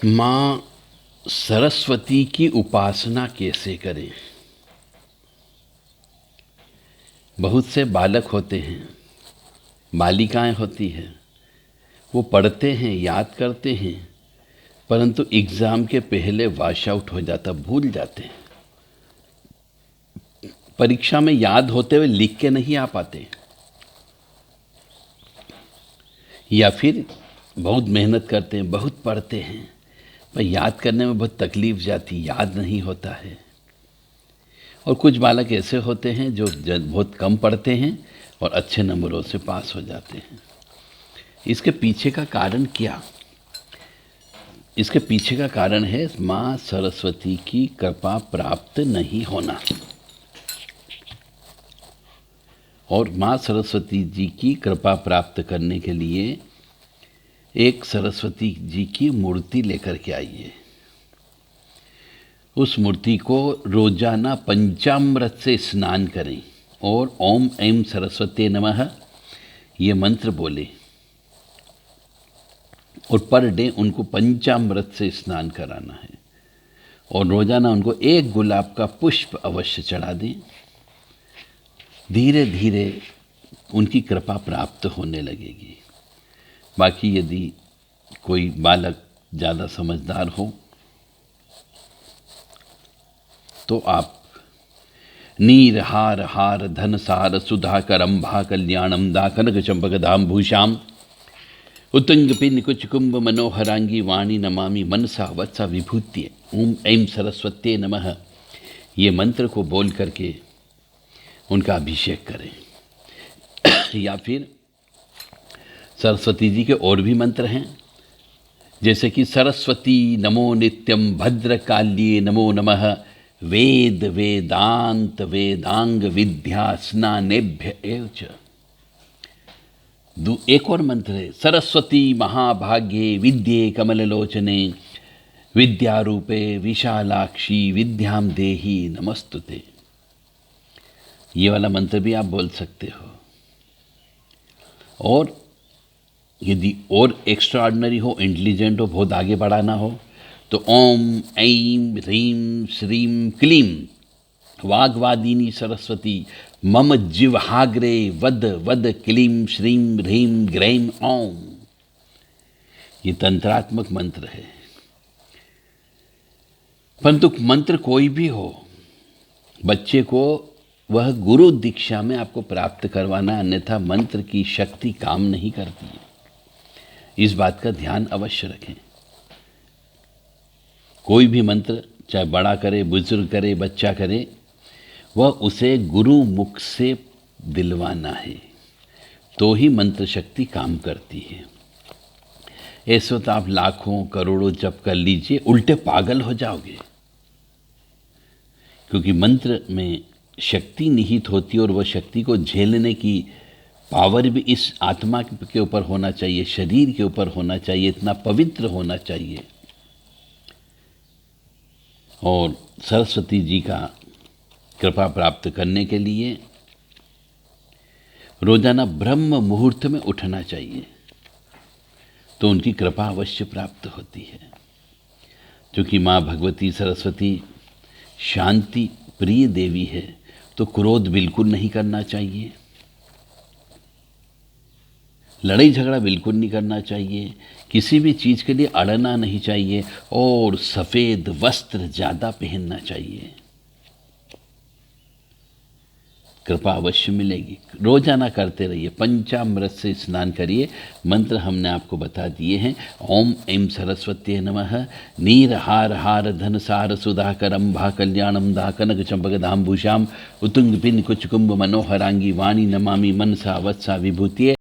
माँ सरस्वती की उपासना कैसे करें। बहुत से बालक होते हैं, बालिकाएं होती हैं, वो पढ़ते हैं, याद करते हैं, परंतु एग्ज़ाम के पहले वॉश आउट हो जाता, भूल जाते हैं। परीक्षा में याद होते हुए लिख के नहीं आ पाते, या फिर बहुत मेहनत करते हैं, बहुत पढ़ते हैं, पर याद करने में बहुत तकलीफ जाती, याद नहीं होता है। और कुछ बालक ऐसे होते हैं जो बहुत कम पढ़ते हैं और अच्छे नंबरों से पास हो जाते हैं। इसके पीछे का कारण क्या? इसके पीछे का कारण है माँ सरस्वती की कृपा प्राप्त नहीं होना। और माँ सरस्वती जी की कृपा प्राप्त करने के लिए एक सरस्वती जी की मूर्ति लेकर के आइए। उस मूर्ति को रोजाना पंचामृत से स्नान करें और ओम ऐं सरस्वती नमः ये मंत्र बोले, और पर डे उनको पंचामृत से स्नान कराना है। और रोजाना उनको एक गुलाब का पुष्प अवश्य चढ़ा दें। धीरे धीरे उनकी कृपा प्राप्त होने लगेगी। बाकी यदि कोई बालक ज़्यादा समझदार हो तो आप नीर हार हार धन सार सुधाकर अम्भा कल्याणम दाकनक चंपक धाम भूषाम उत्तंग पिन कुछ कुंभ मनोहरांगी वाणी नमामि मनसा वत्सा विभूत्य ओम ऐं सरस्वती नमः ये मंत्र को बोल करके उनका अभिषेक करें। या फिर सरस्वती जी के और भी मंत्र हैं, जैसे कि सरस्वती नमो नित्यम भद्रकाल्ये नमो नमः वेद वेदांत वेदांग विद्या स्नानेभ्य एव च। एक और मंत्र है, सरस्वती महाभाग्ये विद्ये कमललोचने विद्यारूपे विशालाक्षी विद्याम देहि नमस्तुते। ये वाला मंत्र भी आप बोल सकते हो। और यदि और एक्स्ट्रा ऑर्डिनरी हो, इंटेलिजेंट हो, बहुत आगे बढ़ाना हो, तो ओम ऐं ह्रीं श्रीं क्लीं वाग्वादिनी सरस्वती मम जिह्वाग्रे वद वद क्लीं श्रीं ह्रीं ग्रैं ओम। ये तंत्रात्मक मंत्र है। परंतु मंत्र कोई भी हो, बच्चे को वह गुरु दीक्षा में आपको प्राप्त करवाना, अन्यथा मंत्र की शक्ति काम नहीं करती है। इस बात का ध्यान अवश्य रखें। कोई भी मंत्र, चाहे बड़ा करे, बुजुर्ग करे, बच्चा करे, वह उसे गुरु मुख से दिलवाना है, तो ही मंत्र शक्ति काम करती है। ऐसे तो आप लाखों करोड़ों जप कर लीजिए, उल्टे पागल हो जाओगे। क्योंकि मंत्र में शक्ति निहित होती है और वह शक्ति को झेलने की पावर भी इस आत्मा के ऊपर होना चाहिए, शरीर के ऊपर होना चाहिए, इतना पवित्र होना चाहिए। और सरस्वती जी का कृपा प्राप्त करने के लिए रोजाना ब्रह्म मुहूर्त में उठना चाहिए, तो उनकी कृपा अवश्य प्राप्त होती है। क्योंकि माँ भगवती सरस्वती शांति प्रिय देवी है, तो क्रोध बिल्कुल नहीं करना चाहिए, लड़ाई झगड़ा बिल्कुल नहीं करना चाहिए, किसी भी चीज़ के लिए अड़ना नहीं चाहिए, और सफ़ेद वस्त्र ज़्यादा पहनना चाहिए। कृपा अवश्य मिलेगी। रोजाना करते रहिए, पंचामृत से स्नान करिए। मंत्र हमने आपको बता दिए हैं। ओम ऐं सरस्वती नमः नीर हार हार धन सार सुधाकर अम्भा कल्याणम दाकनक चंपक धाम भूषाम उत्तुंग पिन कुछ कुंभ मनोहरांगी वाणी नमामि मनसा वत्सा विभूतिये।